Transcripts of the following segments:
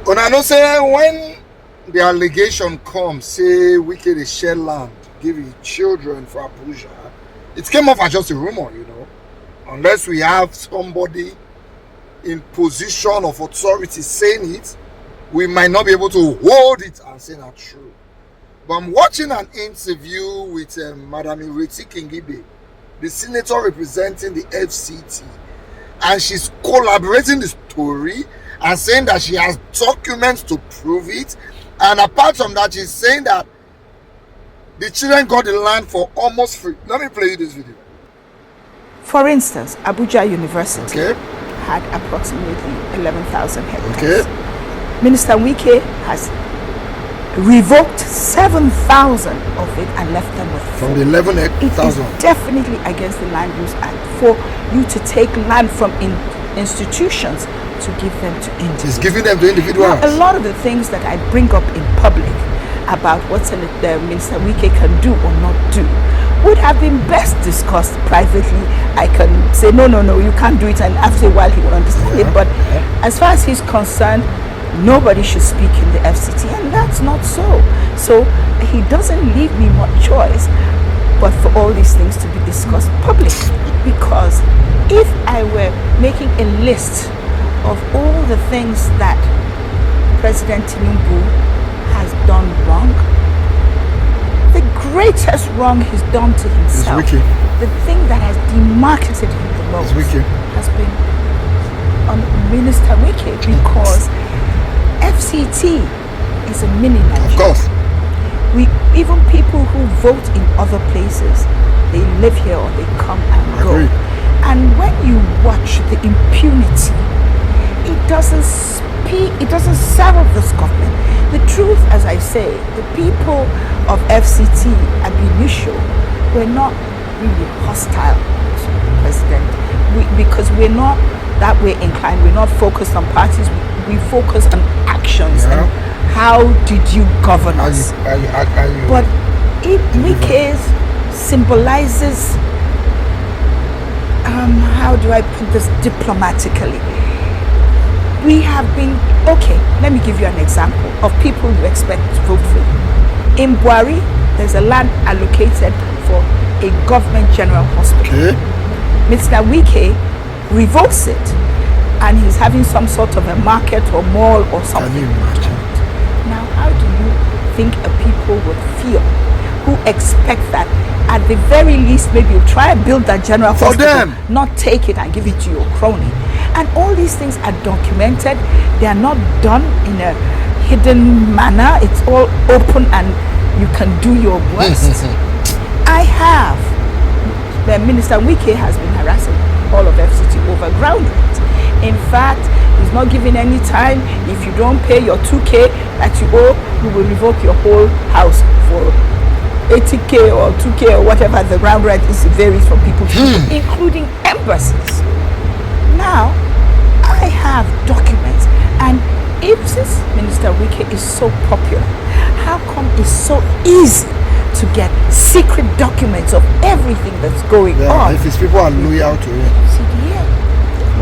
And I know say when the allegation comes, say Wike dey share land, give his children for Abuja, it came off as just a rumor, Unless we have somebody in position of authority saying it, we might not be able to hold it and say that's true. But I'm watching an interview with Madam Ireti Kingibe, the senator representing the FCT, and she's collaborating the story and saying that she has documents to prove it. And apart from that, she's saying that the children got the land for almost free. Let me play you this video. For instance, Abuja University had approximately 11,000 hectares. Minister Wike has revoked 7,000 of it and left them with 4. From the 11,000. It is definitely against the Land Use Act for you to take land from institutions to give them to individuals. He's giving them to individuals. Now, a lot of the things that I bring up in public about what Minister Wike can do or not do would have been best discussed privately. I can say, no, you can't do it, and after a while he will understand it. But as far as he's concerned, nobody should speak in the FCT, and that's not so. So he doesn't leave me much choice but for all these things to be discussed publicly. Because if I were making a list of all the things that President Tinubu has done wrong, the greatest wrong he's done to himself, the thing that has demarketed him the most, has been on Minister Wike, because FCT is a mini Nigeria. Of course. Even people who vote in other places, they live here or they come and go. And when you watch the impunity, it doesn't serve this government. The truth, as I say, the people of FCT at the initial were not really hostile to the president, because we're not that way inclined. We're not focused on parties. We focus on actions and how did you govern us. But it symbolizes, how do I put this diplomatically? We have been, let me give you an example of people you expect to vote for. In Buari, there's a land allocated for a government general hospital. Mr. Wike revokes it, and he's having some sort of a market or mall or something. Can you imagine? Now, how do you think a people would feel who expect that at the very least maybe you try and build that general hospital, not take it and give it to your crony? And all these things are documented. They are not done in a hidden manner. It's all open and you can do your worst. Minister Wike has been harassing all of FCT over ground rent. In fact, he's not giving any time. If you don't pay your 2K that you owe, we will revoke your whole house for 80K or 2K or whatever the ground rent is. It varies from people to people, including embassies. Now, I have documents, and if this Minister Wike is so popular, how come it's so easy to get secret documents of everything that's going on? If his people are loyal to him.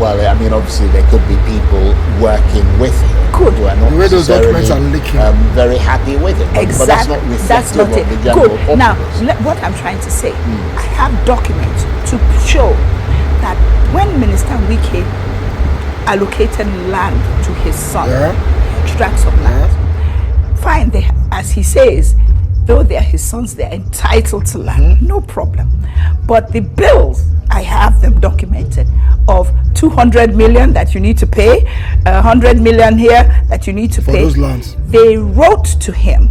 Well, I mean, obviously there could be people working with him who are not the way those documents are leaking, very happy with it. Exactly. But that's not reflective of the general populace. Now, what I'm trying to say, I have documents to show that when Minister Wike allocated land to his son, tracts of land, fine, as he says, though they are his sons, they're entitled to land, no problem. But the bills, I have them documented, of 200 million that you need to pay, 100 million here that you need to pay. Those lands. They wrote to him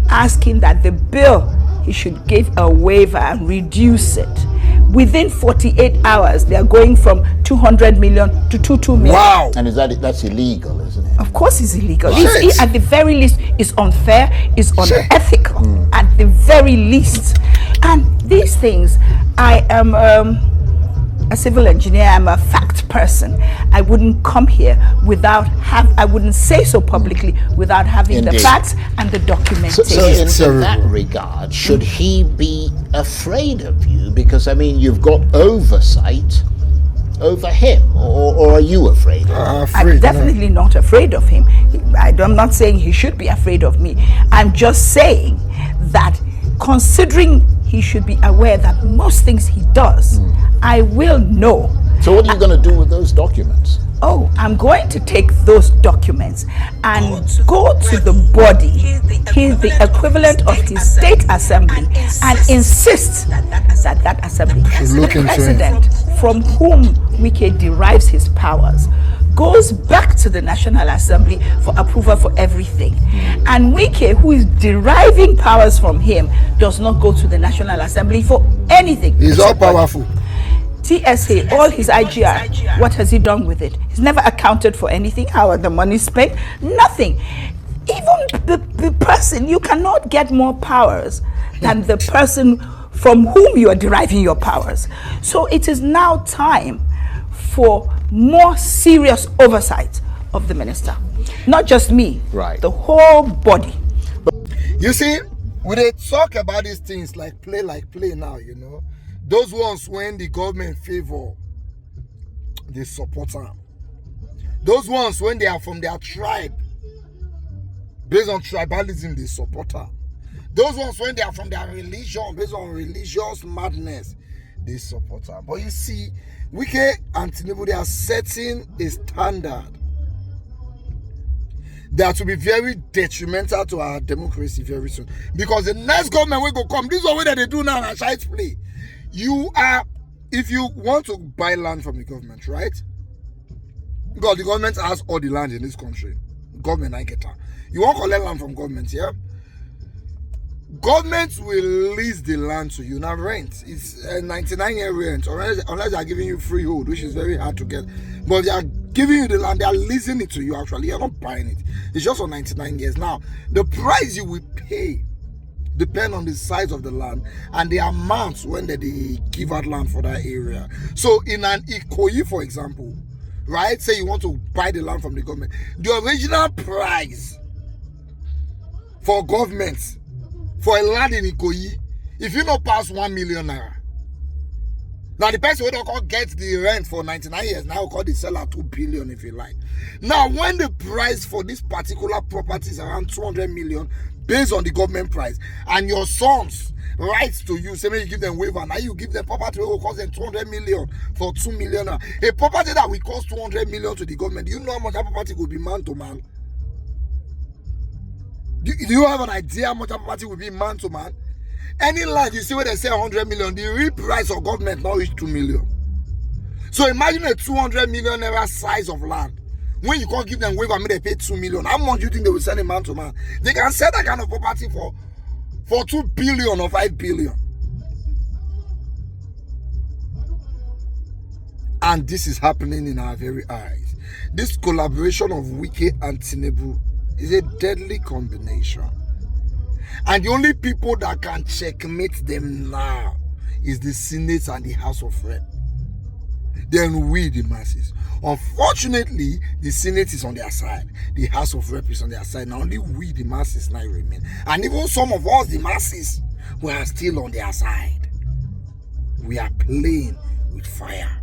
asking that the bill, he should give a waiver and reduce it. Within 48 hours, they are going from 200 million to 22 million. Wow! And that's illegal, isn't it? Of course it's illegal. It's, at the very least, it's unfair, it's unethical, at the very least. And these things, I am a civil engineer, I'm a fact person. I wouldn't come here I wouldn't say so publicly without having the facts and the documentation. So in that regard, should he be afraid of you? Because, I mean, you've got oversight over him, or are you afraid of him? I'm definitely not afraid of him. I'm not saying he should be afraid of me. I'm just saying that considering he should be aware that most things he does, I will know. So what are you going to do with those documents? Oh, I'm going to take those documents and go to the body, he's the equivalent of his state assembly, and insist that that assembly, the president from whom Wike derives his powers, goes back to the National Assembly for approval for everything. And Wike, who is deriving powers from him, does not go to the National Assembly for anything. He's all powerful. TSA, all his IGR, what has he done with it? He's never accounted for anything. How are the money spent? Nothing. Even the person, you cannot get more powers than the person from whom you are deriving your powers. So it is now time for more serious oversight of the minister. Not just me, right? The whole body. You see, when they talk about these things like play now, you know, those ones when the government favor, they support them. Those ones when they are from their tribe, based on tribalism, they support her. Those ones when they are from their religion, based on religious madness, they support her. But you see, Wike and Tinubu, they are setting a standard that will be very detrimental to our democracy very soon. Because the next government will go come. This is the way that they do now and shite play. You are, if you want to buy land from the government, right? Because the government has all the land in this country. Government, I get that. You want to collect land from government, yeah? Government will lease the land to you. Now rent, it's a 99-year rent, unless they are giving you freehold, which is very hard to get. But they are giving you the land, they are leasing it to you actually. You're not buying it. It's just for 99 years. Now, the price you will pay depend on the size of the land and the amount when they give out land for that area. So in an Ikoyi, for example, right, say you want to buy the land from the government, the original price for government for a land in Ikoyi, if you not pass 1 million naira, now the person who don't get the rent for 99 years now call the seller 2 billion if you like. Now when the price for this particular property is around 200 million based on the government price, and your sons writes to you, say maybe you give them waiver, now you give them property that will cost them 200 million for 2 million. A property that will cost 200 million to the government, do you know how much that property will be man to man? Do you have an idea how much that property will be man to man? Any land you see where they say 100 million, the real price of government now is 2 million. So imagine a 200 million naira size of land. When you can't give them waiver, I mean they pay 2 million. How much do you think they will sell a man to man? They can sell that kind of property for 2 billion or 5 billion. And this is happening in our very eyes. This collaboration of Wike and Tinubu is a deadly combination. And the only people that can checkmate them now is the Senate and the House of Reps. Then we, the masses. Unfortunately, the Senate is on their side. The House of Reps is on their side. Now only we, the masses, now remain. And even some of us, the masses, we are still on their side. We are playing with fire.